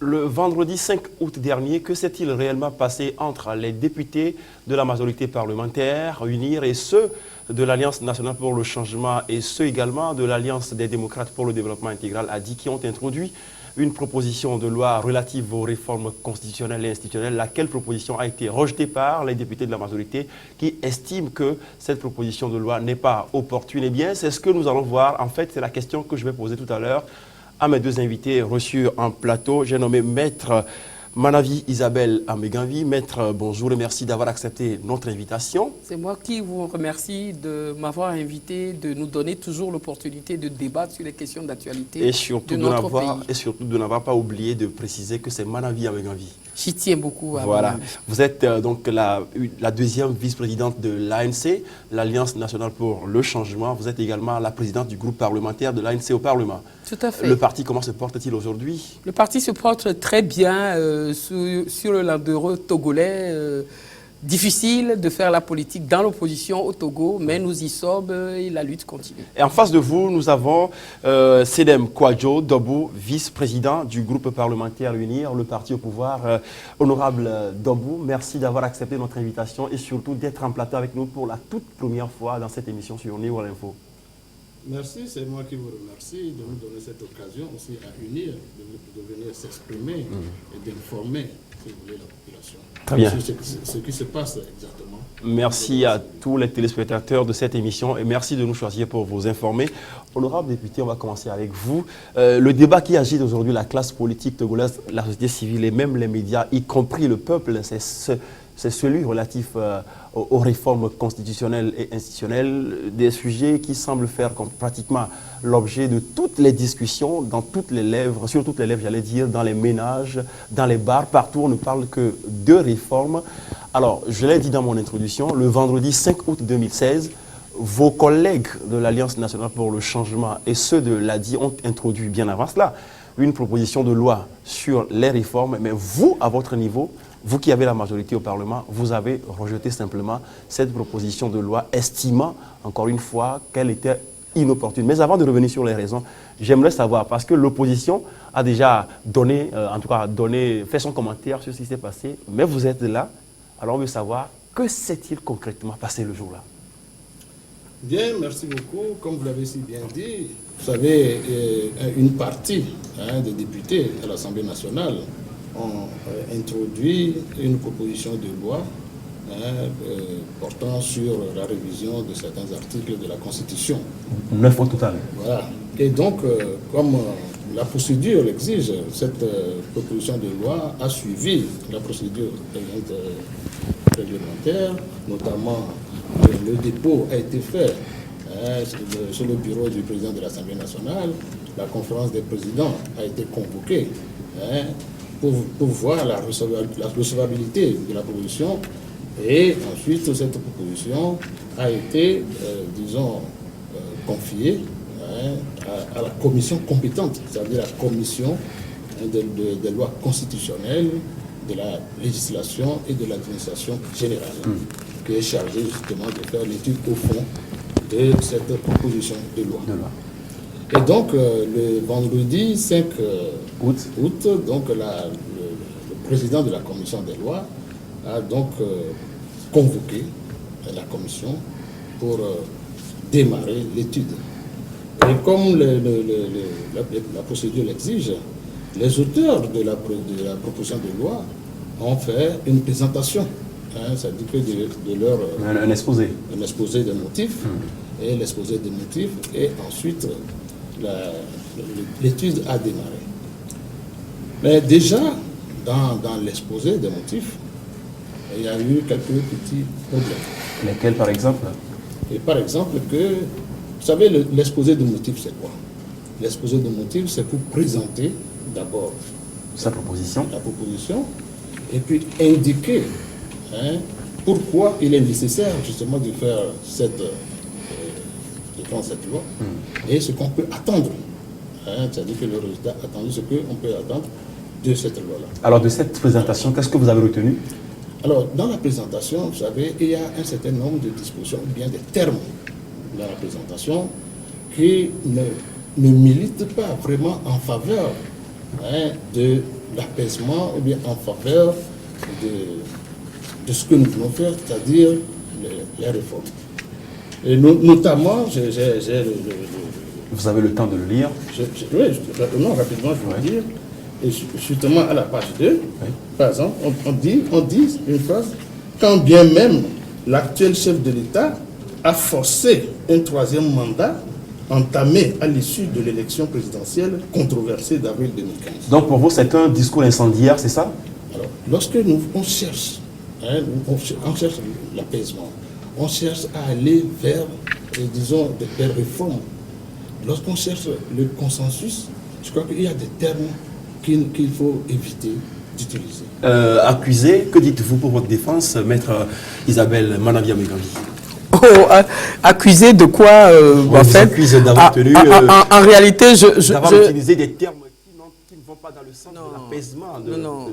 Le vendredi 5 août dernier, que s'est-il réellement passé entre les députés de la majorité parlementaire, UNIR, et ceux de l'Alliance nationale pour le changement et ceux également de l'Alliance des démocrates pour le développement intégral, ADI, qui ont introduit une proposition de loi relative aux réformes constitutionnelles et institutionnelles, laquelle proposition a été rejetée par les députés de la majorité qui estiment que cette proposition de loi n'est pas opportune. Eh bien, c'est ce que nous allons voir. En fait, c'est la question que je vais poser tout à l'heure à mes deux invités reçus en plateau. J'ai nommé Maître Manavi Isabelle Ameganvi. Maître, bonjour et merci d'avoir accepté notre invitation. C'est moi qui vous remercie de m'avoir invité, de nous donner toujours l'opportunité de débattre sur les questions d'actualité de notre pays. Et surtout de n'avoir pas oublié de préciser que c'est Manavi Ameganvi. J'y tiens beaucoup. Voilà. Vous êtes donc la deuxième vice-présidente de l'ANC, l'Alliance nationale pour le changement. Vous êtes également la présidente du groupe parlementaire de l'ANC au Parlement. Tout à fait. Le parti, comment se porte-t-il aujourd'hui? Le parti se porte très bien sur le landerneau togolais. Difficile de faire la politique dans l'opposition au Togo, mais nous y sommes et la lutte continue. Et en face de vous, nous avons Sedem Kouadjo Dobou, vice-président du groupe parlementaire UNIR, le parti au pouvoir. Honorable Dobou, merci d'avoir accepté notre invitation et surtout d'être en plateau avec nous pour la toute première fois dans cette émission sur Néo Info. Merci, c'est moi qui vous remercie de nous donner cette occasion aussi à UNIR, de venir s'exprimer et d'informer, si vous voulez, la population. Très bien. Ce qui se passe exactement. Merci à tous les téléspectateurs de cette émission et merci de nous choisir pour vous informer. Honorable député, on va commencer avec vous. Le débat qui agite aujourd'hui la classe politique togolaise, la société civile et même les médias, y compris le peuple, c'est celui relatif aux réformes constitutionnelles et institutionnelles, des sujets qui semblent faire comme pratiquement l'objet de toutes les discussions, dans toutes les lèvres, sur toutes les lèvres, j'allais dire, dans les ménages, dans les bars, partout, on ne parle que de réformes. Alors, je l'ai dit dans mon introduction, le vendredi 5 août 2016, vos collègues de l'Alliance nationale pour le changement et ceux de l'ADI ont introduit bien avant cela une proposition de loi sur les réformes, mais vous, à votre niveau, vous qui avez la majorité au Parlement, vous avez rejeté simplement cette proposition de loi, estimant, encore une fois, qu'elle était inopportune. Mais avant de revenir sur les raisons, j'aimerais savoir, parce que l'opposition a déjà donné, fait son commentaire sur ce qui s'est passé, mais vous êtes là, alors on veut savoir, que s'est-il concrètement passé le jour-là? Bien, merci beaucoup. Comme vous l'avez si bien dit, vous savez, une partie des députés à l'Assemblée nationale ont introduit une proposition de loi portant sur la révision de certains articles de la Constitution. 9 au total. Voilà. Et donc, comme la procédure l'exige, cette proposition de loi a suivi la procédure réglementaire, notamment le dépôt a été fait sur le bureau du président de l'Assemblée nationale. La conférence des présidents a été convoquée pour voir la recevabilité de la proposition. Et ensuite, cette proposition a été, confiée à la commission compétente, c'est-à-dire la commission des lois constitutionnelles, de la législation et de l'administration générale, qui est chargée justement de faire l'étude au fond de cette proposition de loi. Et donc, le vendredi 5 août, donc, le président de la commission des lois a donc convoqué la commission pour démarrer l'étude. Et comme la procédure l'exige, les auteurs de la proposition de loi ont fait une présentation, c'est-à-dire que de leur... Un exposé. Un exposé des motifs, et l'exposé des motifs, et ensuite l'étude a démarré. Mais déjà, dans l'exposé des motifs, il y a eu quelques petits problèmes. Lesquels, par exemple? Et par exemple, vous savez, l'exposé de motifs, c'est quoi? L'exposé de motifs, c'est pour présenter d'abord sa proposition. La proposition, et puis indiquer pourquoi il est nécessaire justement de faire cette loi et ce qu'on peut attendre. C'est-à-dire que le résultat attendu, ce qu'on peut attendre de cette loi-là. Alors de cette présentation, qu'est-ce que vous avez retenu? Alors dans la présentation, vous savez, il y a un certain nombre de dispositions, bien des termes dans la présentation qui ne militent pas vraiment en faveur de l'apaisement, ou bien en faveur de ce que nous voulons faire, c'est-à-dire les réformes. Et notamment, Vous avez le temps de le lire. Non, rapidement, je vais dire. Et justement, à la page 2, par exemple, on dit une phrase, quand bien même l'actuel chef de l'État a forcé un troisième mandat entamé à l'issue de l'élection présidentielle controversée d'avril 2015. Donc pour vous, c'est un discours incendiaire, c'est ça? Alors, lorsque on cherche l'apaisement, on cherche à aller vers, disons, des réformes. Lorsqu'on cherche le consensus, je crois qu'il y a des termes qu'il faut éviter d'utiliser. Accusé, que dites-vous pour votre défense, maître Isabelle Manavia-Megambi? Accusé de quoi en fait, accuse d'avoir tenu... en réalité, d'avoir utilisé des termes qui ne vont pas dans le sens de l'apaisement. Non.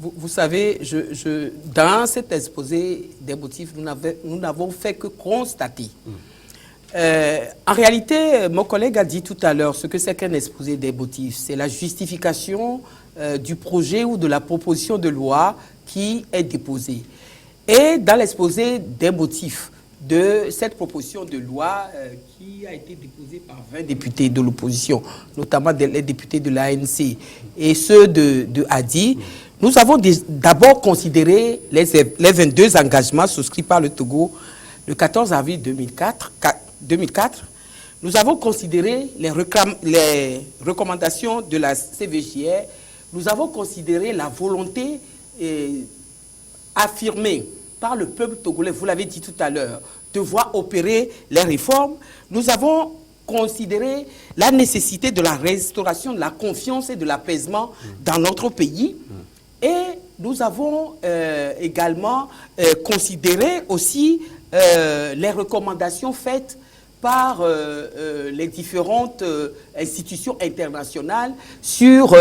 Vous savez, dans cet exposé des motifs, nous n'avons fait que constater. En réalité, mon collègue a dit tout à l'heure ce que c'est qu'un exposé des motifs. C'est la justification du projet ou de la proposition de loi qui est déposée. Et dans l'exposé des motifs de cette proposition de loi qui a été déposée par 20 députés de l'opposition, notamment les députés de l'ANC et ceux de ADI, nous avons d'abord considéré les 22 engagements souscrits par le Togo le 14 avril 2004. Nous avons considéré les recommandations de la CVJR. Nous avons considéré la volonté affirmée par le peuple togolais, vous l'avez dit tout à l'heure, de voir opérer les réformes. Nous avons considéré la nécessité de la restauration de la confiance et de l'apaisement dans notre pays. Et nous avons également considéré aussi les recommandations faites par les différentes institutions internationales sur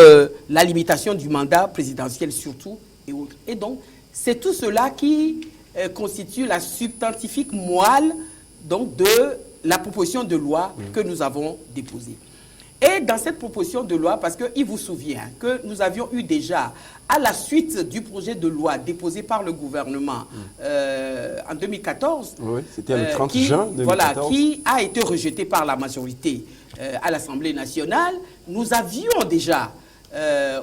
la limitation du mandat présidentiel surtout et autres. Et donc, c'est tout cela qui constitue la substantifique moelle donc, de la proposition de loi que nous avons déposée. Et dans cette proposition de loi, parce qu'il vous souvient que nous avions eu déjà, à la suite du projet de loi déposé par le gouvernement en 2014, oui, c'était le 30 juin 2014. Voilà, qui a été rejeté par la majorité à l'Assemblée nationale, nous avions déjà,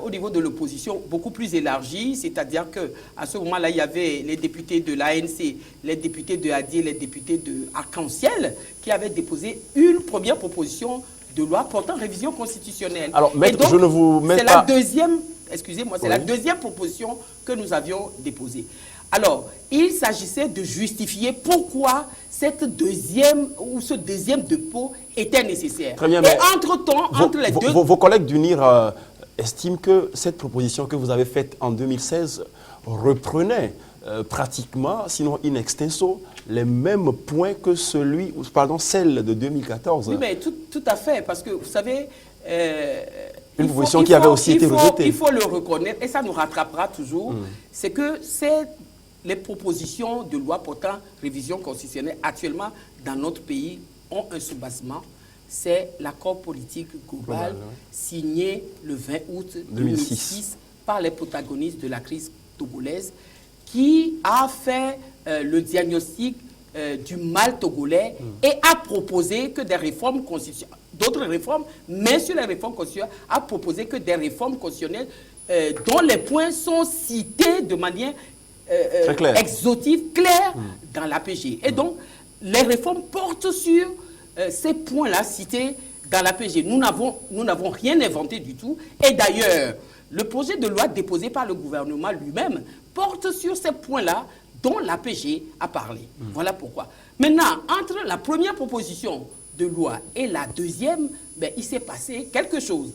au niveau de l'opposition, beaucoup plus élargi, c'est-à-dire qu'à ce moment-là, il y avait les députés de l'ANC, les députés de ADI, les députés de Arc-en-Ciel, qui avaient déposé une première proposition de loi portant révision constitutionnelle. Alors, maître, donc, je ne vous mets pas... C'est la deuxième, excusez-moi, c'est la deuxième proposition que nous avions déposée. Alors, il s'agissait de justifier pourquoi cette deuxième ou ce deuxième dépôt était nécessaire. Très bien, et entre-temps, entre les deux... Vos collègues d'UNIR estiment que cette proposition que vous avez faite en 2016 reprenait pratiquement, sinon in extenso, les mêmes points que celle de 2014. Oui, mais tout à fait, parce que vous savez... une proposition qui avait aussi été rejetée. Il faut le reconnaître, et ça nous rattrapera toujours, c'est que les propositions de loi portant révision constitutionnelle actuellement dans notre pays ont un soubassement. C'est l'accord politique global signé le 20 août 2006 par les protagonistes de la crise togolaise qui a fait le diagnostic du mal togolais et a proposé que des réformes constitutionnelles, d'autres réformes, mais sur les réformes constitutionnelles, a proposé que des réformes constitutionnelles dont les points sont cités de manière exhaustive, claire dans l'APG. Et donc, les réformes portent sur ces points-là cités dans l'APG. Nous n'avons rien inventé du tout. Et d'ailleurs, le projet de loi déposé par le gouvernement lui-même porte sur ces points-là dont l'APG a parlé. Voilà pourquoi. Maintenant, entre la première proposition de loi et la deuxième, il s'est passé quelque chose.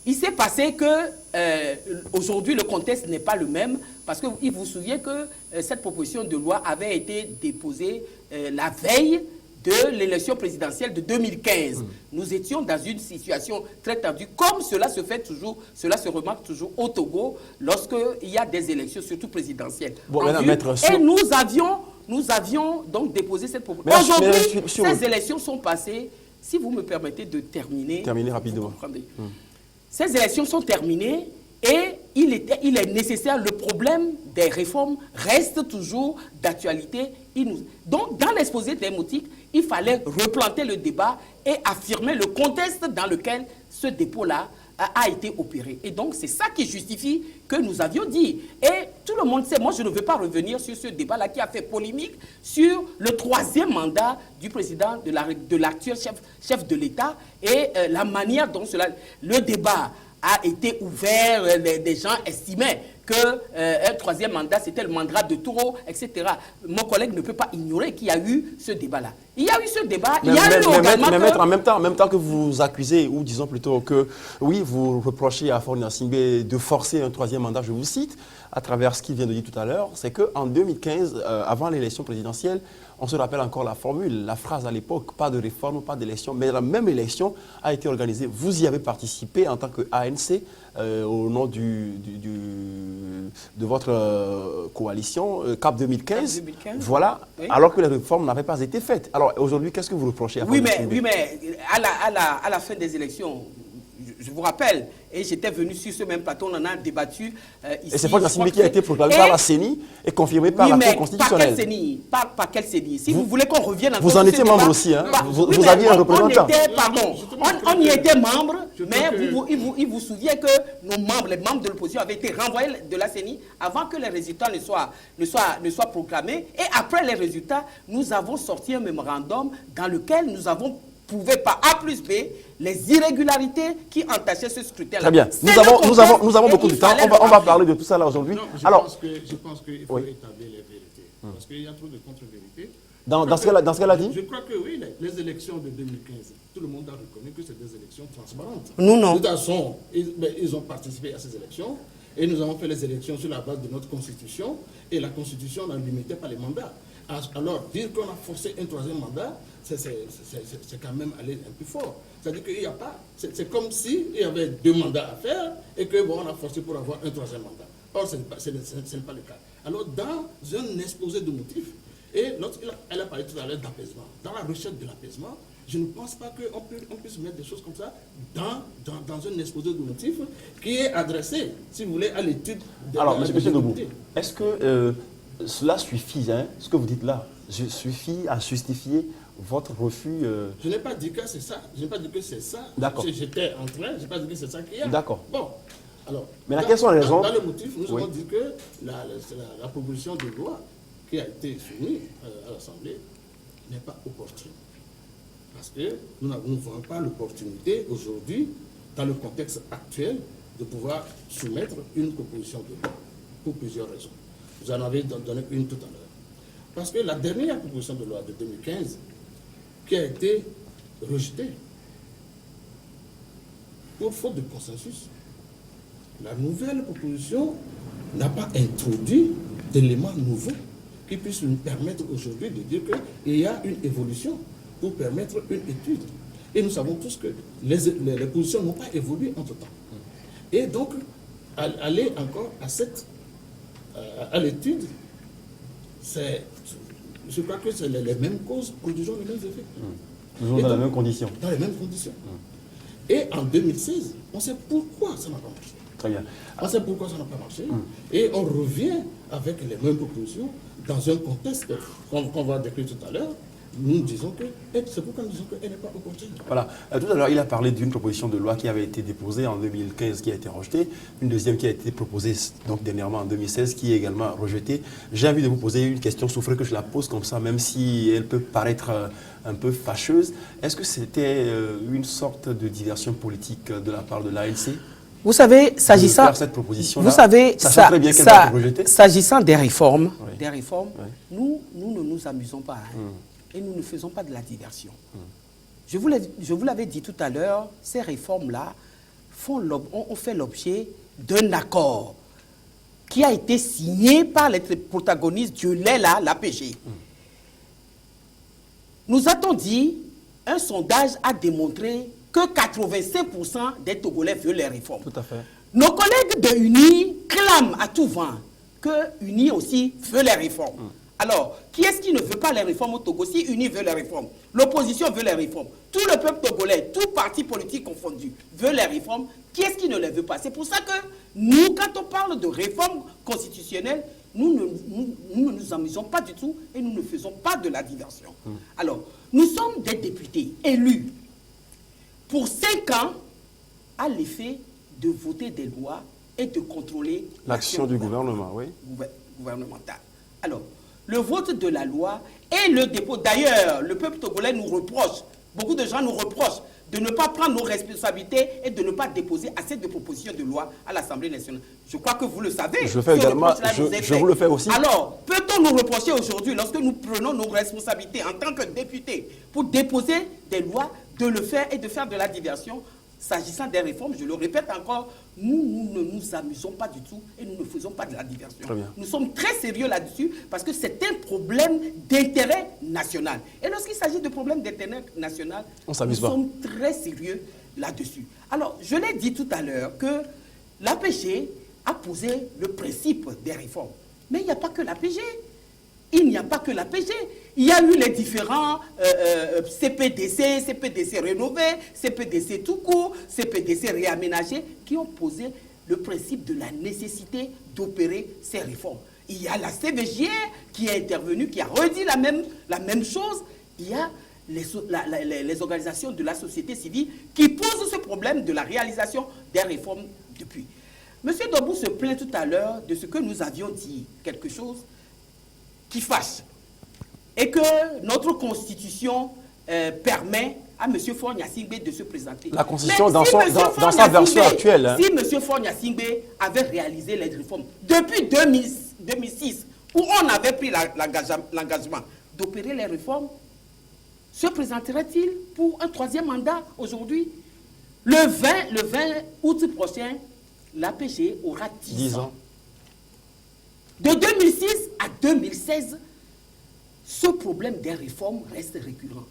Il s'est passé que aujourd'hui le contexte n'est pas le même parce qu'il vous souvient que cette proposition de loi avait été déposée la veille de l'élection présidentielle de 2015. Nous étions dans une très tendue, comme cela se fait toujours, cela se remarque toujours au Togo lorsqu'il y a des élections, surtout présidentielles. Bon, et nous avions donc déposé cette proposition. Aujourd'hui, ces élections sont passées. Si vous me permettez de terminer. Terminer rapidement. Ces élections sont terminées et il est nécessaire, le problème des réformes reste toujours d'actualité. Donc, dans l'exposé démocratique, il fallait replanter le débat et affirmer le contexte dans lequel ce dépôt-là a été opéré. Et donc, c'est ça qui justifie que nous avions dit. Et tout le monde sait, moi je ne veux pas revenir sur ce débat-là qui a fait polémique sur le 3e mandat du président de l'actuel chef de l'État et la manière dont le débat a été ouvert. Des gens estimaient qu'un 3e mandat, c'était le mandat de Touro, etc. Mon collègue ne peut pas ignorer qu'il y a eu ce débat-là. Il y a eu ce débat, il y a eu également... Mais en même temps que vous accusez, ou disons plutôt que, oui, vous reprochez à Faure Gnassingbé de forcer un 3e mandat, je vous cite, à travers ce qu'il vient de dire tout à l'heure, c'est qu'en 2015, avant l'élection présidentielle, on se rappelle encore la formule, la phrase à l'époque, pas de réforme, pas d'élection, mais la même élection a été organisée. Vous y avez participé en tant que ANC, au nom de votre coalition, CAP 2015. Voilà, oui. Alors que les réformes n'avaient pas été faites. Alors aujourd'hui, qu'est-ce que vous reprochez à mais à la fin des élections, je vous rappelle, et j'étais venu sur ce même plateau, on en a débattu ici. Et c'est Faure Gnassingbé qui a été proclamé par la CENI et confirmé par la Cour constitutionnelle. Par quelle CENI? Si vous voulez qu'on revienne encore vous en étiez membre aussi, hein? Vous aviez un représentant. On y était membre, mais il vous souvient que les membres de l'opposition avaient été renvoyés de la CENI avant que les résultats ne soient proclamés. Et après les résultats, nous avons sorti un mémorandum dans lequel nous avons prouvé par A plus B les irrégularités qui entachaient ce scrutin-là. Très bien. Nous avons beaucoup de temps. On va parler de tout ça là aujourd'hui. Je pense qu'il faut établir les vérités. Parce qu'il y a trop de contre-vérités. Dans ce qu'elle a dit? Je crois que oui, les élections de 2015, tout le monde a reconnu que c'est des élections transparentes. Nous, non. De toute façon, ils ont participé à ces élections et nous avons fait les élections sur la base de notre constitution et la constitution n'en limitait pas les mandats. Alors, dire qu'on a forcé un 3e mandat, c'est quand même aller un peu fort. C'est-à-dire qu'il n'y a pas... C'est comme s'il y avait 2 mandats à faire et que on a forcé pour avoir un 3e mandat. Or, ce n'est pas le cas. Alors, dans un exposé de motifs, et elle a parlé tout à l'heure d'apaisement. Dans la recherche de l'apaisement, je ne pense pas qu'on puisse mettre des choses comme ça dans un exposé de motifs qui est adressé, si vous voulez, à l'étude de Alors, M. Debout, est-ce que cela suffit, hein, ce que vous dites là, suffit à justifier votre refus Je n'ai pas dit que c'est ça. Je n'ai pas dit que c'est ça. D'accord. J'étais en train, je n'ai pas dit que c'est ça qu'il y a. D'accord. Bon. Alors, mais quelles sont les raisons? Dans le motif, nous avons dit que la proposition de loi qui a été soumise à l'Assemblée n'est pas opportune. Parce que nous n'avons pas l'opportunité aujourd'hui, dans le contexte actuel, de pouvoir soumettre une proposition de loi pour plusieurs raisons. Vous en avez donné une tout à l'heure. Parce que la dernière proposition de loi de 2015, qui a été rejetée pour faute de consensus, la nouvelle proposition n'a pas introduit d'éléments nouveaux qui puissent nous permettre aujourd'hui de dire qu'il y a une évolution pour permettre une étude. Et nous savons tous que les positions n'ont pas évolué entre-temps. Et donc, aller encore à l'étude, je crois que c'est les mêmes causes produisant les mêmes effets. Toujours dans les mêmes conditions. Dans les mêmes conditions. Et en 2016, on sait pourquoi ça n'a pas marché. Très bien. On sait pourquoi ça n'a pas marché. Et on revient avec les mêmes propositions dans un contexte qu'on va décrire tout à l'heure. Nous disons que, c'est pourquoi nous disons qu'elle n'est pas opportune. Voilà. Tout à l'heure, il a parlé d'une proposition de loi qui avait été déposée en 2015, qui a été rejetée. Une deuxième qui a été proposée donc dernièrement en 2016, qui est également rejetée. J'ai envie de vous poser une question, souffrez que je la pose comme ça, même si elle peut paraître un peu fâcheuse. Est-ce que c'était une sorte de diversion politique de la part de l'ANC? Vous savez, s'agissant des réformes, nous ne nous amusons pas. Et nous ne faisons pas de la diversion. Je vous l'avais dit tout à l'heure, ces réformes-là ont fait l'objet d'un accord qui a été signé par les protagonistes du l'APG. Nous a-t-on dit, un sondage a démontré que 85% des Togolais veulent les réformes. Tout à fait. Nos collègues de UNI clament à tout vent que UNI aussi veut les réformes. Alors, qui est-ce qui ne veut pas les réformes au Togo? Si UNI veut les réformes, l'opposition veut les réformes, tout le peuple togolais, tout parti politique confondu veut les réformes, qui est-ce qui ne les veut pas? C'est pour ça que nous, quand on parle de réforme constitutionnelle, nous ne nous amusons pas du tout et nous ne faisons pas de la diversion. Alors, nous sommes des députés élus pour 5 ans à l'effet de voter des lois et de contrôler l'action du gouvernement, oui. Gouvernementale. Alors, le vote de la loi et le dépôt. D'ailleurs, le peuple togolais nous reproche, beaucoup de gens nous reprochent de ne pas prendre nos responsabilités et de ne pas déposer assez de propositions de loi à l'Assemblée nationale. Je crois que vous le savez. Je le fais également, je vous le fais aussi. Alors, peut-on nous reprocher aujourd'hui, lorsque nous prenons nos responsabilités en tant que députés pour déposer des lois, de le faire et de faire de la diversion? S'agissant des réformes, je le répète encore, nous ne nous amusons pas du tout et nous ne faisons pas de la diversion. Nous sommes très sérieux là-dessus parce que c'est un problème d'intérêt national. Et lorsqu'il s'agit de problèmes d'intérêt national, nous sommes très sérieux là-dessus. Alors, je l'ai dit tout à l'heure que l'APG a posé le principe des réformes. Mais il n'y a pas que l'APG. Il n'y a pas que l'APG. Il y a eu les différents CPDC, CPDC rénovés, CPDC tout court, CPDC réaménagés, qui ont posé le principe de la nécessité d'opérer ces réformes. Il y a la CVJR qui est intervenue, qui a redit la même chose. Il y a les organisations de la société civile qui posent ce problème de la réalisation des réformes depuis. M. Dobou se plaint tout à l'heure de ce que nous avions dit, quelque chose qui fâche, et que notre constitution permet à M. Faure Gnassingbé de se présenter. La constitution dans sa version actuelle. Hein. Si M. Faure Gnassingbé avait réalisé les réformes depuis 2006, où on avait pris l'engagement d'opérer les réformes, se présenterait-il pour un 3e mandat aujourd'hui? Le 20 août prochain, l'APG aura 10 ans. De 2006 à 2016, ce problème des réformes reste récurrent.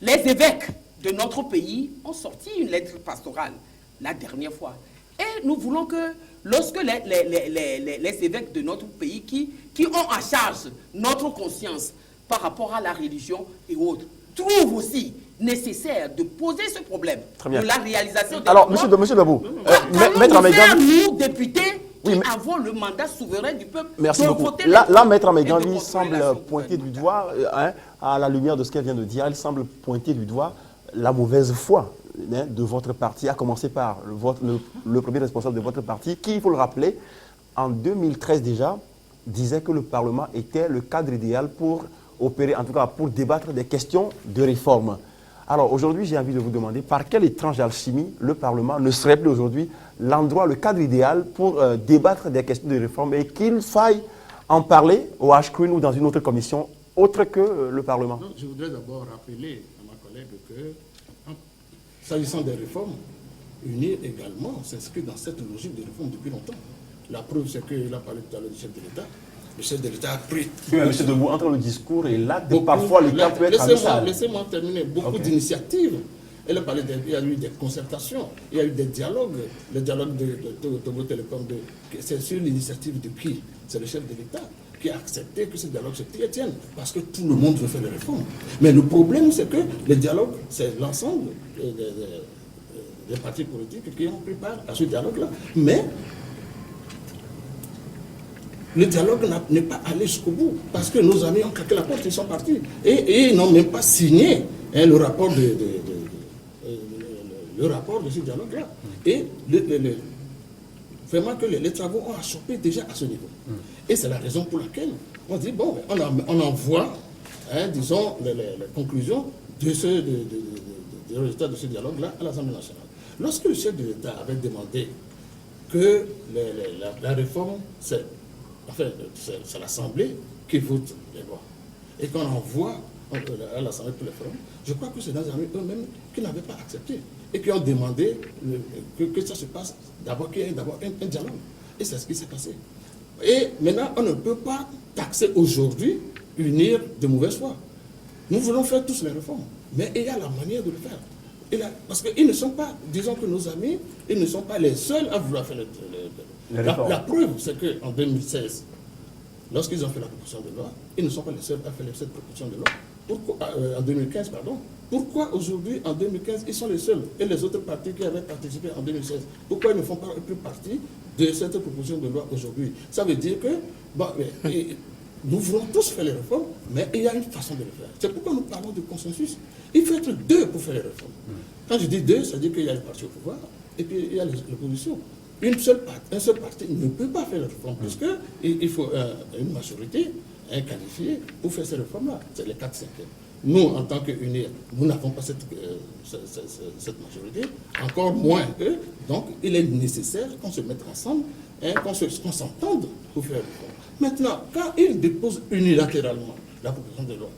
Les évêques de notre pays ont sorti une lettre pastorale la dernière fois. Et nous voulons que lorsque les évêques de notre pays qui ont en charge notre conscience par rapport à la religion et autres, trouvent aussi nécessaire de poser ce problème de la réalisation des réformes. Alors, monsieur Dabou, Maître Amégan, nous, députés, qui avons le mandat souverain du peuple. Merci beaucoup. Là, Maître Amégan semble pointer du doigt, à la lumière de ce qu'elle vient de dire, elle semble pointer du doigt la mauvaise foi de votre parti, à commencer par le premier responsable de votre parti, qui, il faut le rappeler, en 2013 déjà, disait que le Parlement était le cadre idéal pour opérer, en tout cas pour débattre des questions de réforme. Alors aujourd'hui, j'ai envie de vous demander par quelle étrange alchimie le Parlement ne serait plus aujourd'hui l'endroit, le cadre idéal pour débattre des questions de réforme et qu'il faille en parler au HCRUN ou dans une autre commission autre que le Parlement. Non, je voudrais d'abord rappeler à ma collègue que, s'agissant des réformes, UNI également s'inscrit dans cette logique de réforme depuis longtemps. La preuve, c'est qu'il a parlé tout à l'heure du chef de l'État. Le chef de l'État a pris... Oui, M. Debout, entre le discours et l'acte, parfois le cas peut être abyssal. Laissez-moi terminer. Beaucoup d'initiatives. Il y a eu des concertations, il y a eu des dialogues. Le dialogue de Togo Télécom, c'est sur l'initiative de qui? C'est le chef de l'État qui a accepté que ce dialogue se tienne. Parce que tout le monde veut faire des réformes. Mais le problème, c'est que le dialogue, c'est l'ensemble des partis politiques qui ont pris part à ce dialogue-là. Mais le dialogue n'est pas allé jusqu'au bout, parce que nos amis ont claqué la porte, ils sont partis. Et ils n'ont même pas signé le rapport de ce dialogue-là. Et vraiment que les travaux ont achoppé déjà à ce niveau. Et c'est la raison pour laquelle on dit, bon, on envoie, disons, les conclusions du résultat de ce dialogue-là à l'Assemblée nationale. Lorsque le chef de l'État avait demandé que la réforme, c'est l'Assemblée qui vote les lois, et qu'on envoie à l'Assemblée pour les réformes, je crois que c'est nos amis eux-mêmes qui n'avaient pas accepté et qui ont demandé que ça se passe d'abord, qu'il y ait d'abord un dialogue. Et c'est ce qui s'est passé. Et maintenant, on ne peut pas taxer aujourd'hui, unir de mauvaise foi. Nous voulons faire tous les réformes, mais il y a la manière de le faire. Parce qu'ils ne sont pas, disons que nos amis, ils ne sont pas les seuls à vouloir faire la preuve, c'est qu'en 2016, lorsqu'ils ont fait la proposition de loi, ils ne sont pas les seuls à faire cette proposition de loi. Pourquoi, en 2015, pardon. Pourquoi aujourd'hui, en 2015, ils sont les seuls et les autres partis qui avaient participé en 2016, pourquoi ils ne font pas plus partie de cette proposition de loi aujourd'hui? Ça veut dire que nous voulons tous faire les réformes, mais il y a une façon de le faire. C'est pourquoi nous parlons de consensus. Il faut être deux pour faire les réformes. Quand je dis deux, ça veut dire qu'il y a le parti au pouvoir et puis il y a l'opposition. Un seul parti ne peut pas faire les réformes, puisqu'il faut une majorité qualifiée pour faire ces réformes-là. C'est les 4/5. Nous, en tant qu'UNIR, nous n'avons pas cette majorité, encore moins eux. Donc, il est nécessaire qu'on se mette ensemble, qu'on s'entende pour faire les réformes. Maintenant, quand ils déposent unilatéralement la proposition de loi,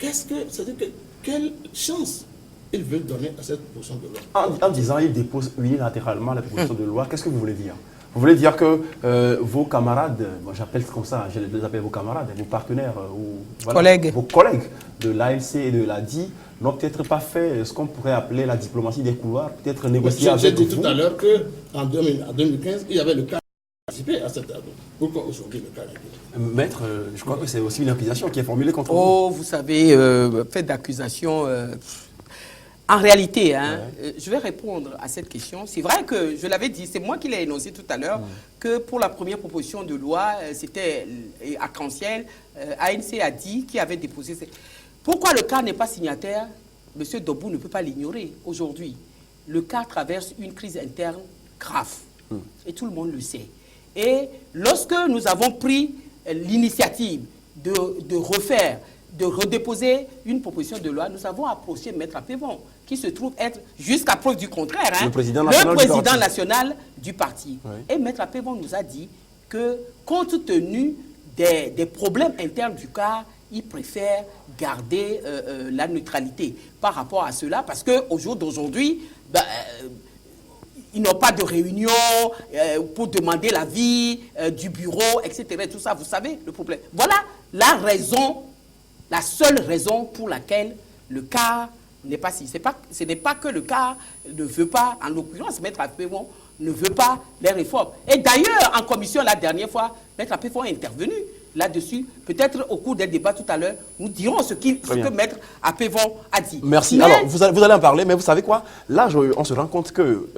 c'est-à-dire quelle chance ils veulent donner à cette proposition de loi? En disant qu'ils déposent unilatéralement la proposition de loi, qu'est-ce que vous voulez dire? Vous voulez dire que vos camarades, moi j'appelle comme ça, je les appelle vos camarades, vos partenaires, vos collègues de l'ANC et de l'ADI n'ont peut-être pas fait ce qu'on pourrait appeler la diplomatie des couloirs, peut-être négocier avec vous. J'ai dit tout à l'heure qu'en 2015, il y à cette table. Pourquoi aujourd'hui le cas est... Maître, je crois que c'est aussi une accusation qui est formulée contre vous. Oh, vous savez, fait d'accusation... En réalité, je vais répondre à cette question. C'est vrai que, je l'avais dit, c'est moi qui l'ai énoncé tout à l'heure, que pour la première proposition de loi, c'était Arc-en-Ciel, ANC a dit qui avait déposé... Pourquoi le CAR n'est pas signataire? M. Dobou ne peut pas l'ignorer aujourd'hui. Le CAR traverse une crise interne grave. Et tout le monde le sait. Et lorsque nous avons pris l'initiative de redéposer une proposition de loi, nous avons approché Maître Apévon, qui se trouve être, jusqu'à preuve du contraire, le président national du parti. Oui. Et Maître Apévon nous a dit que, compte tenu des problèmes internes du CAR, il préfère garder la neutralité par rapport à cela, parce qu'au jour d'aujourd'hui, ils n'ont pas de réunion pour demander l'avis du bureau, etc. Tout ça, vous savez, le problème. Voilà la raison, la seule raison pour laquelle le CAR n'est pas si. Ce n'est pas que le CAR ne veut pas, en l'occurrence, Maître Apévon ne veut pas les réformes. Et d'ailleurs, en commission, la dernière fois, Maître Apévon est intervenu là-dessus. Peut-être au cours des débats tout à l'heure, nous dirons ce que Maître Apévon a dit. Merci. Mais... Alors, vous allez en parler, mais vous savez quoi? Là, on se rend compte que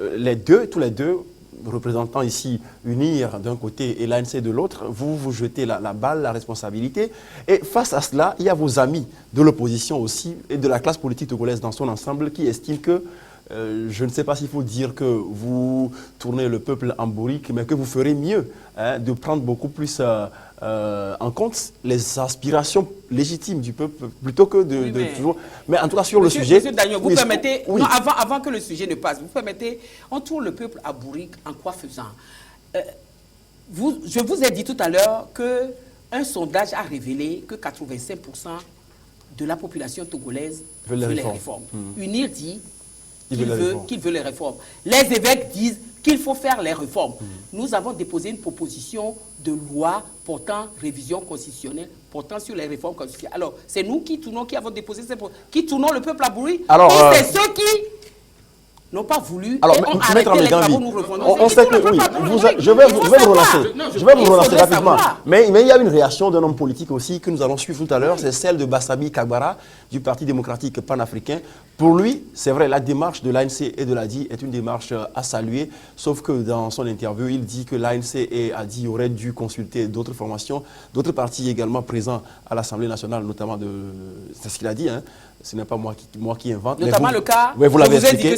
tous les deux, représentants ici, UNIR d'un côté et l'ANC de l'autre, vous jetez la balle, la responsabilité. Et face à cela, il y a vos amis de l'opposition aussi et de la classe politique togolaise dans son ensemble qui estiment que, je ne sais pas s'il faut dire que vous tournez le peuple en bourrique, mais que vous ferez mieux de prendre beaucoup plus en compte les aspirations légitimes du peuple plutôt que de toujours... Mais en tout cas, sur le sujet... Monsieur Dagnon, vous permettez... Oui. Non, avant que le sujet ne passe, vous permettez... On tourne le peuple à bourrique en quoi faisant? Je vous ai dit tout à l'heure qu'un sondage a révélé que 85% de la population togolaise veut les réformes. UNIR dit qu'il veut les réformes. Les évêques disent qu'il faut faire les réformes. Nous avons déposé une proposition de loi portant révision constitutionnelle, portant sur les réformes constitutionnelles. Alors, c'est nous qui avons déposé cette proposition, qui tournons le peuple à bruit. Alors, c'est ceux qui n'ont pas voulu. Alors, et ont arrêté les travaux, nous revenons. On sait que oui. Je vais vous relancer rapidement. Mais il y a une réaction d'un homme politique aussi que nous allons suivre tout à l'heure, c'est celle de Bassabi Kagbara du Parti démocratique panafricain. Pour lui, c'est vrai, la démarche de l'ANC et de l'ADI est une démarche à saluer, sauf que dans son interview, il dit que l'ANC et l'ADI auraient dû consulter d'autres formations, d'autres partis également présents à l'Assemblée nationale, notamment c'est ce qu'il a dit, hein. Ce n'est pas moi qui invente. Notamment le cas, vous l'avez expliqué,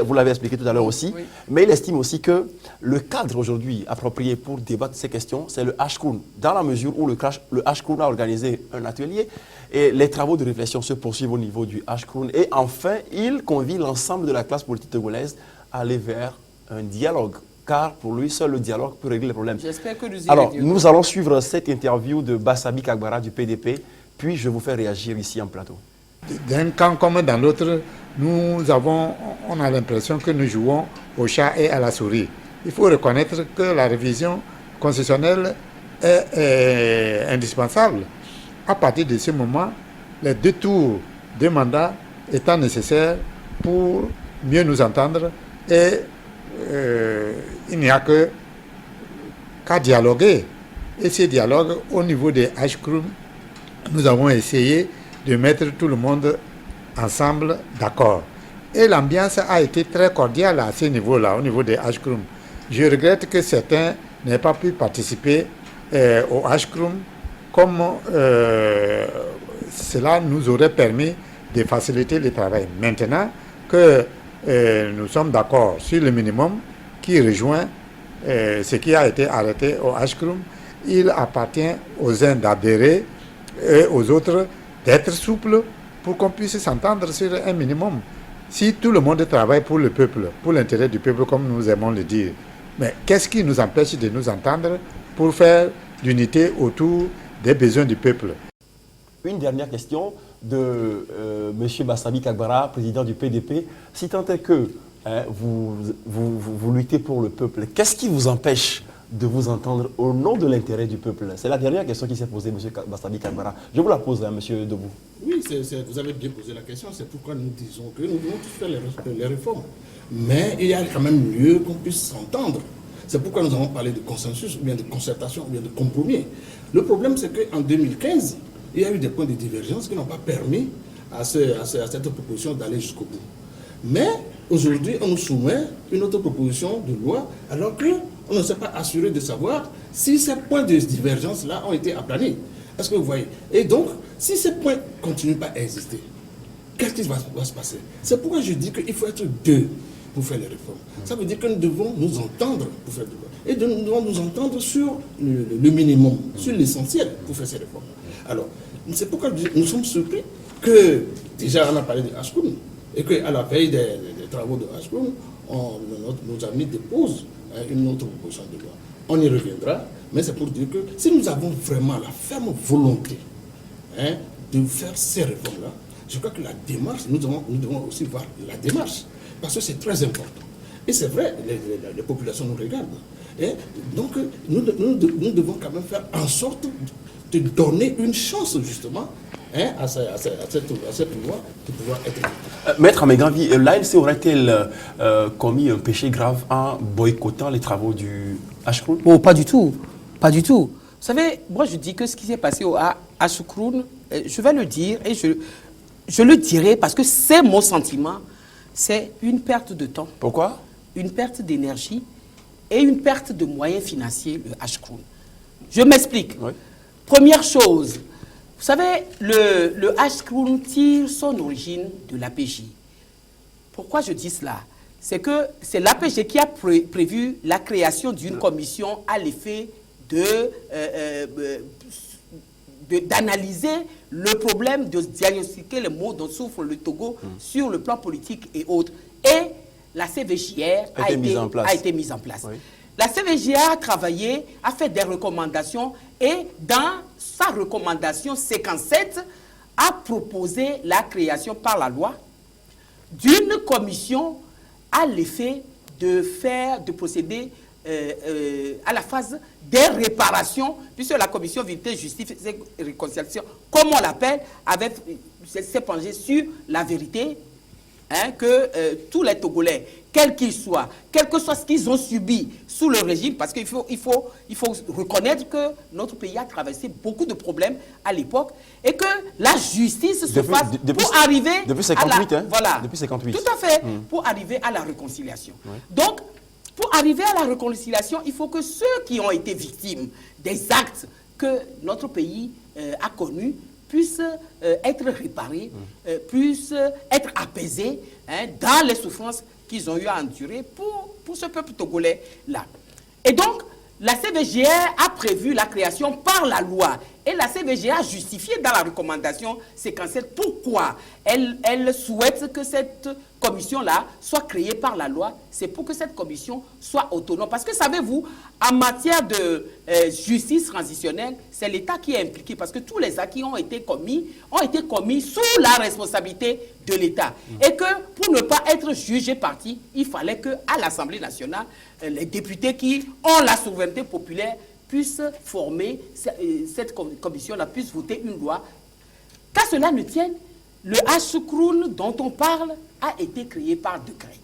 vous l'avez expliqué tout à l'heure aussi. Oui. Mais il estime aussi que le cadre aujourd'hui approprié pour débattre ces questions, c'est le HCROUN, dans la mesure où le HCROUN a organisé un atelier et les travaux de réflexion se poursuivent au niveau du HCROUN. Et enfin, il convie l'ensemble de la classe politique togolaise à aller vers un dialogue. Car pour lui, seul le dialogue peut régler les problèmes. J'espère que nous Alors, nous allons suivre cette interview de Bassabi Kagbara du PDP, puis je vous fais réagir ici en plateau. D'un camp comme dans l'autre, on a l'impression que nous jouons au chat et à la souris. Il faut reconnaître que la révision constitutionnelle est indispensable. À partir de ce moment, les 2 tours de mandat étant nécessaires pour mieux nous entendre et il n'y a qu'à dialoguer Et ces dialogues, au niveau des HCRUM, nous avons essayé de mettre tout le monde ensemble d'accord. Et l'ambiance a été très cordiale à ce niveau-là, au niveau des HCRUM. Je regrette que certains n'aient pas pu participer au HCRUM comme cela nous aurait permis de faciliter le travail. Maintenant que nous sommes d'accord sur le minimum qui rejoint ce qui a été arrêté au HCRUM, il appartient aux uns d'adhérer et aux autres d'être souples pour qu'on puisse s'entendre sur un minimum. Si tout le monde travaille pour le peuple, pour l'intérêt du peuple, comme nous aimons le dire, mais qu'est-ce qui nous empêche de nous entendre pour faire l'unité autour des besoins du peuple? Une dernière question de M. Bassabi Kagbara, président du PDP. Si tant est que vous luttez pour le peuple, qu'est-ce qui vous empêche de vous entendre au nom de l'intérêt du peuple? C'est la dernière question qui s'est posée, M. Bassabi Kagbara. Je vous la pose, M. Debout. Oui, vous avez bien posé la question. C'est pourquoi nous disons que nous devons tous faire les réformes. Mais il y a quand même lieu qu'on puisse s'entendre. C'est pourquoi nous avons parlé de consensus, ou bien de concertation, ou bien de compromis. Le problème, c'est qu'en 2015, il y a eu des points de divergence qui n'ont pas permis à cette proposition d'aller jusqu'au bout. Mais aujourd'hui, on nous soumet une autre proposition de loi, alors qu'on ne s'est pas assuré de savoir si ces points de divergence-là ont été aplanis. Est-ce que vous voyez? Et donc, si ces points ne continuent pas à exister, qu'est-ce qui va se passer? C'est pourquoi je dis qu'il faut être deux pour faire les réformes. Ça veut dire que nous devons nous entendre pour faire des réformes. Et nous devons nous entendre sur le minimum, sur l'essentiel pour faire ces réformes. Alors, c'est pourquoi nous sommes surpris que, déjà on a parlé de HCRUM, et qu'à la veille des travaux de HCRUM, nos amis déposent une autre proposition de loi. On y reviendra, mais c'est pour dire que si nous avons vraiment la ferme volonté de faire ces réformes-là, je crois que la démarche, nous devons aussi voir la démarche, parce que c'est très important. Et c'est vrai, les populations nous regardent. Et donc, nous devons quand même faire en sorte de donner une chance, justement, à cette loi de pouvoir être... Maître Améganvi, l'ANC aurait-elle commis un péché grave en boycottant les travaux du HCRUM? Oh, pas du tout. Pas du tout. Vous savez, moi je dis que ce qui s'est passé au HCRUM, je vais le dire et je le dirai parce que c'est mon sentiment, c'est une perte de temps. Pourquoi? Une perte d'énergie et une perte de moyens financiers, le HCRUM. Je m'explique. Oui. Première chose, vous savez, le HCRUM tire son origine de l'APJ. Pourquoi je dis cela? C'est que c'est l'APJ qui a prévu la création d'une commission à l'effet d'analyser le problème, de diagnostiquer les maux dont souffre le Togo sur le plan politique et autres. Et la CVJR a été mise en place. Oui. La CVJR a travaillé, a fait des recommandations et dans sa recommandation 57 a proposé la création par la loi d'une commission à l'effet de procéder à la phase des réparations, puisque la commission Vérité, Justice et Réconciliation, comme on l'appelle, s'est penchée sur la vérité, que tous les Togolais, quels qu'ils soient, quel que soit ce qu'ils ont subi sous le régime, parce qu'il faut reconnaître que notre pays a traversé beaucoup de problèmes à l'époque, et que la justice se fasse pour arriver depuis 58, à la, voilà, depuis 58. Tout à fait, pour arriver à la réconciliation. Ouais. Donc, pour arriver à la réconciliation, il faut que ceux qui ont été victimes des actes que notre pays a connus puissent être réparés, puissent être apaisés dans les souffrances qu'ils ont eu à endurer pour ce peuple togolais-là. Et donc, la CVJR a prévu la création par la loi. Et la CVJR a justifié dans la recommandation séquentielle pourquoi elle souhaite que cette commission-là soit créée par la loi. C'est pour que cette commission soit autonome. Parce que, savez-vous, en matière de justice transitionnelle, c'est l'État qui est impliqué. Parce que tous les acquis ont été commis sous la responsabilité de l'État. Et que, pour ne pas être jugé parti, il fallait qu'à l'Assemblée nationale, les députés qui ont la souveraineté populaire puissent former cette commission-là, puissent voter une loi. Qu'à cela ne tienne, le HCRUM dont on parle a été créé par décret.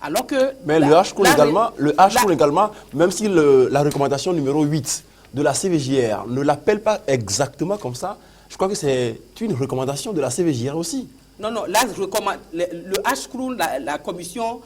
Alors que... Mais le HCRUM également, même si la recommandation numéro 8 de la CVJR ne l'appelle pas exactement comme ça, je crois que c'est une recommandation de la CVJR aussi. Non, non, là, le HCROUN, la commission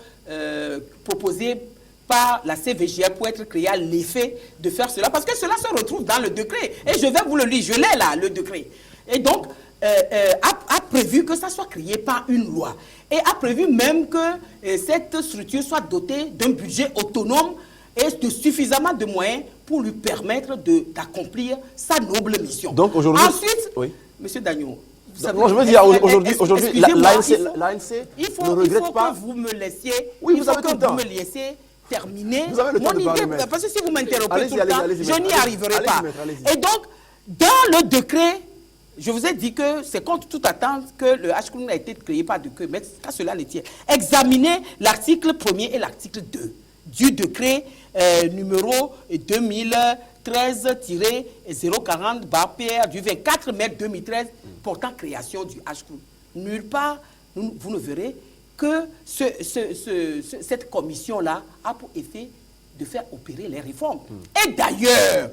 proposée par la CVJR pour être créée à l'effet de faire cela, parce que cela se retrouve dans le décret. Et je vais vous le lire, je l'ai là, le décret. Et donc, a prévu que ça soit créé par une loi. Et a prévu même que cette structure soit dotée d'un budget autonome et de suffisamment de moyens pour lui permettre d'accomplir sa noble mission. Donc aujourd'hui... Ensuite, oui. Monsieur Dagnon, non, je veux dire, aujourd'hui, l'ANC ne regrette pas... Il faut que vous me laissiez... Oui, il vous faut avez que tout le temps. vous me laissiez terminer Vous avez le temps mon de parler, idée, maître. parce que si vous m'interrompez tout le Allez-y, temps, allez-y, je n'y maître. arriverai Allez-y, pas. maître, allez-y. Et donc, dans le décret, je vous ai dit que c'est contre toute attente que le HCROUN a été créé par décret, mais qu'à cela ne tient. Examinez l'article 1er et l'article 2 du décret numéro 2013-040-PR du 24 mai 2013 portant création du HCROUN. Nulle part, vous ne verrez que cette commission-là a pour effet de faire opérer les réformes. Et d'ailleurs,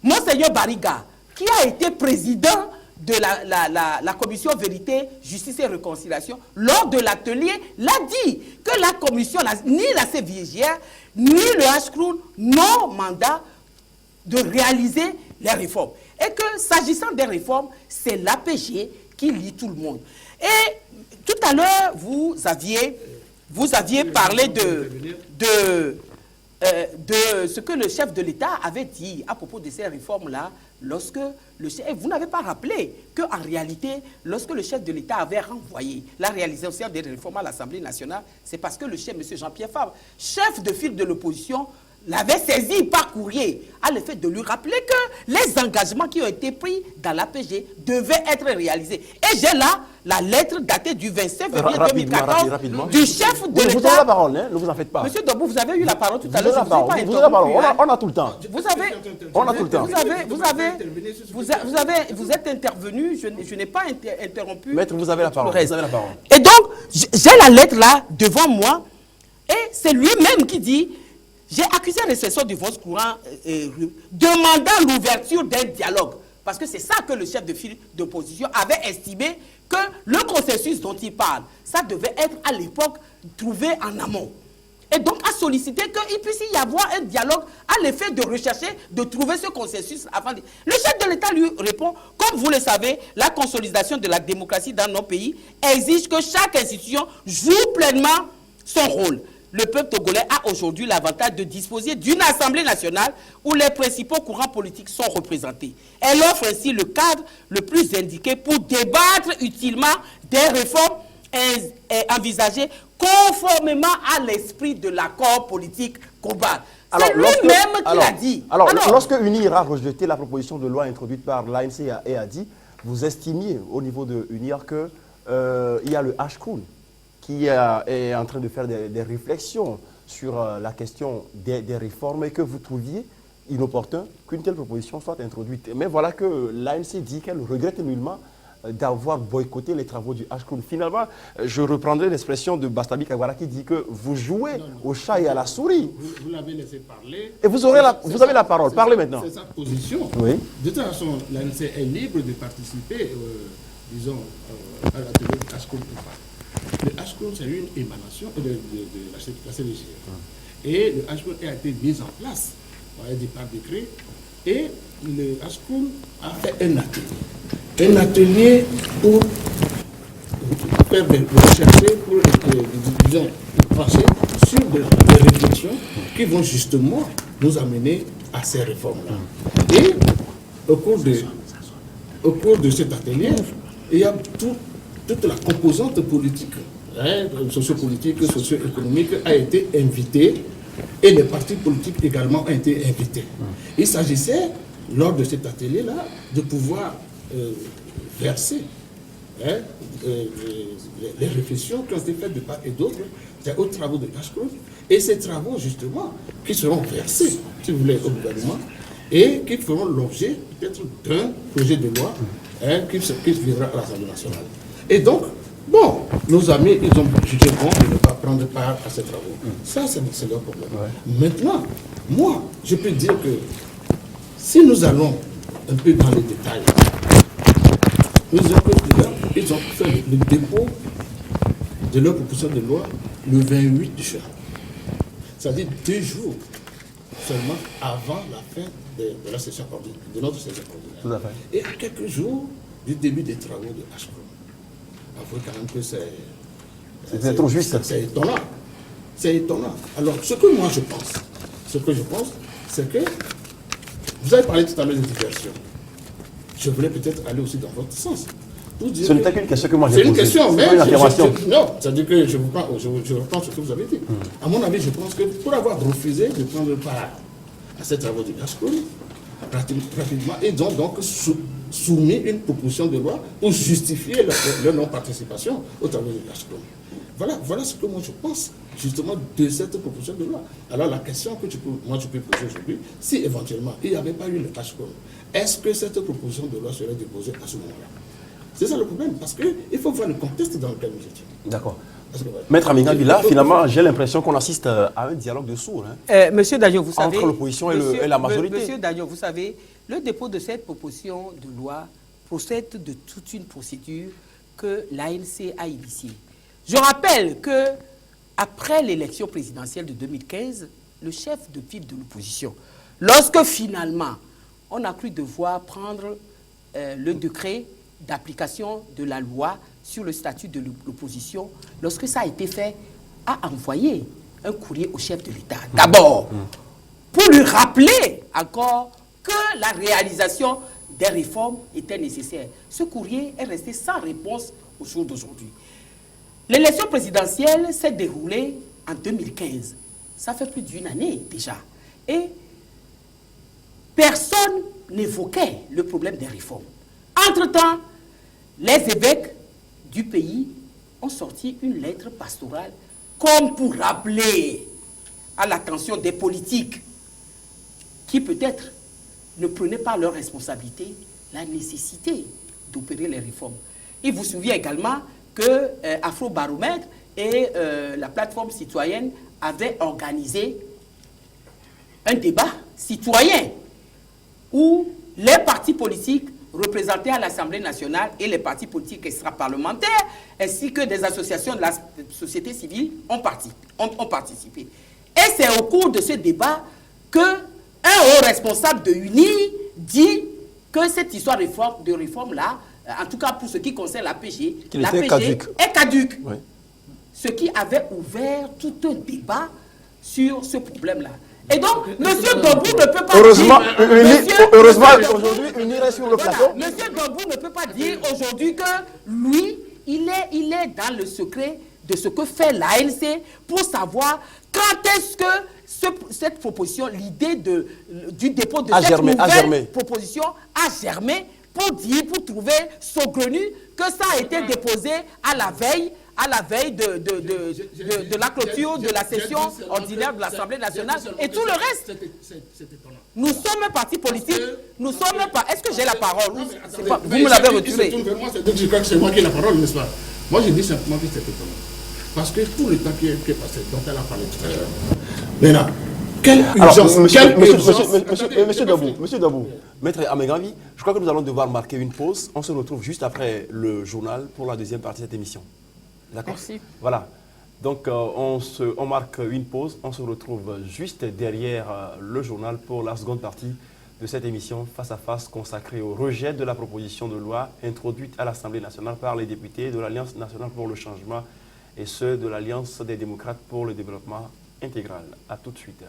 Monseigneur Bariga, qui a été président de la commission Vérité, Justice et Réconciliation, lors de l'atelier, l'a dit que la commission, ni la CVJR, ni le HCROUN n'ont mandat de réaliser les réformes. Et que s'agissant des réformes, c'est l'APG qui lie tout le monde. Et tout à l'heure, vous aviez parlé de ce que le chef de l'État avait dit à propos de ces réformes-là, lorsque vous n'avez pas rappelé qu'en réalité, lorsque le chef de l'État avait renvoyé la réalisation des réformes à l'Assemblée nationale, c'est parce que le chef, M. Jean-Pierre Fabre, chef de file de l'opposition, l'avait saisi par courrier à l'effet de lui rappeler que les engagements qui ont été pris dans l'APG devaient être réalisés. Et j'ai là la lettre datée du 27 février 2014 du chef de l'État. Vous avez la parole, hein, ne vous en faites pas. Monsieur Dobou, vous avez eu la parole tout à l'heure. Vous avez la parole, on a tout le temps. On a tout le temps. Vous êtes intervenu, je n'ai pas interrompu. Maître, vous avez la parole. Vous avez la parole. Et donc, j'ai la lettre là devant moi, et c'est lui-même qui dit: j'ai accusé un récesseur du vote courant demandant l'ouverture d'un dialogue. Parce que c'est ça que le chef de file d'opposition avait estimé, que le consensus dont il parle, ça devait être à l'époque trouvé en amont. Et donc a sollicité qu'il puisse y avoir un dialogue à l'effet de rechercher, de trouver ce consensus avant. Le chef de l'État lui répond: comme vous le savez, la consolidation de la démocratie dans nos pays exige que chaque institution joue pleinement son rôle. Le peuple togolais a aujourd'hui l'avantage de disposer d'une Assemblée nationale où les principaux courants politiques sont représentés. Elle offre ainsi le cadre le plus indiqué pour débattre utilement des réformes envisagées conformément à l'esprit de l'accord politique global. C'est lui-même qui l'a dit. Alors, lorsque UNIR a rejeté la proposition de loi introduite par l'ANC et a dit, vous estimiez au niveau de UNIR qu'il y a le HCROUN qui est en train de faire des réflexions sur la question des réformes et que vous trouviez inopportun qu'une telle proposition soit introduite. Mais voilà que l'ANC dit qu'elle regrette nullement d'avoir boycotté les travaux du HCROUN. Finalement, je reprendrai l'expression de Bastabi Kagwara qui dit que vous jouez au chat et à la souris. Vous l'avez laissé parler. Et vous avez la parole. Parlez maintenant. C'est sa position. Oui. De toute façon, l'ANC est libre de participer, disons, à l'atelier du HCROUN ou pas. Le HCROUN, c'est une émanation de la CVJR. Et le HCROUN a été mis en place par décret. Et le HCROUN a fait un atelier pour faire des recherches, pour disons, pencher sur des réflexions qui vont justement nous amener à ces réformes-là. Et au cours de cet atelier, il y a toute la composante politique, sociopolitique, socio-économique a été invitée et les partis politiques également ont été invités. Il s'agissait, lors de cet atelier-là, de pouvoir verser les réflexions qui ont été faites de part et d'autre aux travaux de HCROUN. Et ces travaux, justement, qui seront versés, si vous voulez, au gouvernement et qui feront l'objet peut-être d'un projet de loi qui viendra à l'Assemblée nationale. Et donc, bon, nos amis, ils ont jugé bon de ne pas prendre part à ces travaux. Ça, c'est leur problème. Ouais. Maintenant, moi, je peux dire que Si nous allons un peu dans les détails, nous avons ils ont fait le dépôt de leur proposition de loi le 28 juin. C'est-à-dire 2 jours seulement avant la fin de la session ordinaire, de notre session ordinaire. Tout à fait. Et à quelques jours du début des travaux de HCOM. Avouez quand même que c'est trop juste. C'est étonnant. C'est étonnant. Alors, ce que moi je pense, c'est que vous avez parlé tout à l'heure de diversion. Je voulais peut-être aller aussi dans votre sens. Ce n'était qu'une question que moi j'ai posée. C'est une question, mais une affirmation. non, c'est-à-dire que je reprends ce que vous avez dit. À mon avis, je pense que pour avoir refusé de prendre part à ces travaux de HCOM, rapidement, ils ont donc soumis une proposition de loi pour justifier leur non-participation aux travaux de HCOM. Voilà ce que moi je pense justement de cette proposition de loi. Alors la question que je peux poser aujourd'hui, si éventuellement il n'y avait pas eu le HCOM, est-ce que cette proposition de loi serait déposée à ce moment-là? C'est ça le problème, parce qu'il faut voir le contexte dans lequel nous étions. D'accord. Maître Amengavi, là, finalement, j'ai l'impression qu'on assiste à un dialogue de sourds. Monsieur Dagnon, vous savez... Entre l'opposition et la majorité. Monsieur Dagnon, vous savez, le dépôt de cette proposition de loi procède de toute une procédure que l'ANC a initiée. Je rappelle que après l'élection présidentielle de 2015, le chef de file de l'opposition, lorsque finalement on a cru devoir prendre le décret d'application de la loi sur le statut de l'opposition, lorsque ça a été fait, a envoyé un courrier au chef de l'État. D'abord, pour lui rappeler encore que la réalisation des réformes était nécessaire. Ce courrier est resté sans réponse au jour d'aujourd'hui. L'élection présidentielle s'est déroulée en 2015. Ça fait plus d'une année déjà. Et personne n'évoquait le problème des réformes. Entre-temps, les évêques du pays ont sorti une lettre pastorale comme pour rappeler à l'attention des politiques qui peut-être ne prenaient pas leurs responsabilités la nécessité d'opérer les réformes. Il vous souvient également que Afrobaromètre et la plateforme citoyenne avaient organisé un débat citoyen où les partis politiques représentés à l'Assemblée nationale et les partis politiques extra-parlementaires, ainsi que des associations de la société civile ont participé. Et c'est au cours de ce débat qu'un haut responsable de UNI dit que cette histoire de réforme-là, en tout cas pour ce qui concerne la PG, est caduque. Oui. Ce qui avait ouvert tout un débat sur ce problème-là. Et donc, M. Gbagbo ne peut pas heureusement, aujourd'hui, UNI reste sur le plateau. M. Gbagbo ne peut pas dire aujourd'hui que lui, il est dans le secret de ce que fait l'ANC pour savoir quand est-ce que cette proposition, l'idée du dépôt de cette nouvelle proposition a germé pour trouver saugrenu que ça a été déposé à la veille de la clôture de la session ordinaire de l'Assemblée nationale et tout le reste. Nous sommes un parti politique, nous sommes pas... Est-ce que j'ai la parole? Vous me l'avez retiré. Je crois que c'est moi qui ai la parole, n'est-ce pas? Moi, je dis simplement que c'est étonnant. Parce que tout le temps qui est passé, dont elle a parlé tout à l'heure. Maintenant, quelle urgence? Monsieur Dabou, Maître Amengavi, je crois que nous allons devoir marquer une pause. On se retrouve juste après le journal pour la deuxième partie de cette émission. D'accord? Merci. Voilà. Donc, on marque une pause. On se retrouve juste derrière le journal pour la seconde partie de cette émission face à face consacrée au rejet de la proposition de loi introduite à l'Assemblée nationale par les députés de l'Alliance nationale pour le changement et ceux de l'Alliance des démocrates pour le développement intégral. A tout de suite.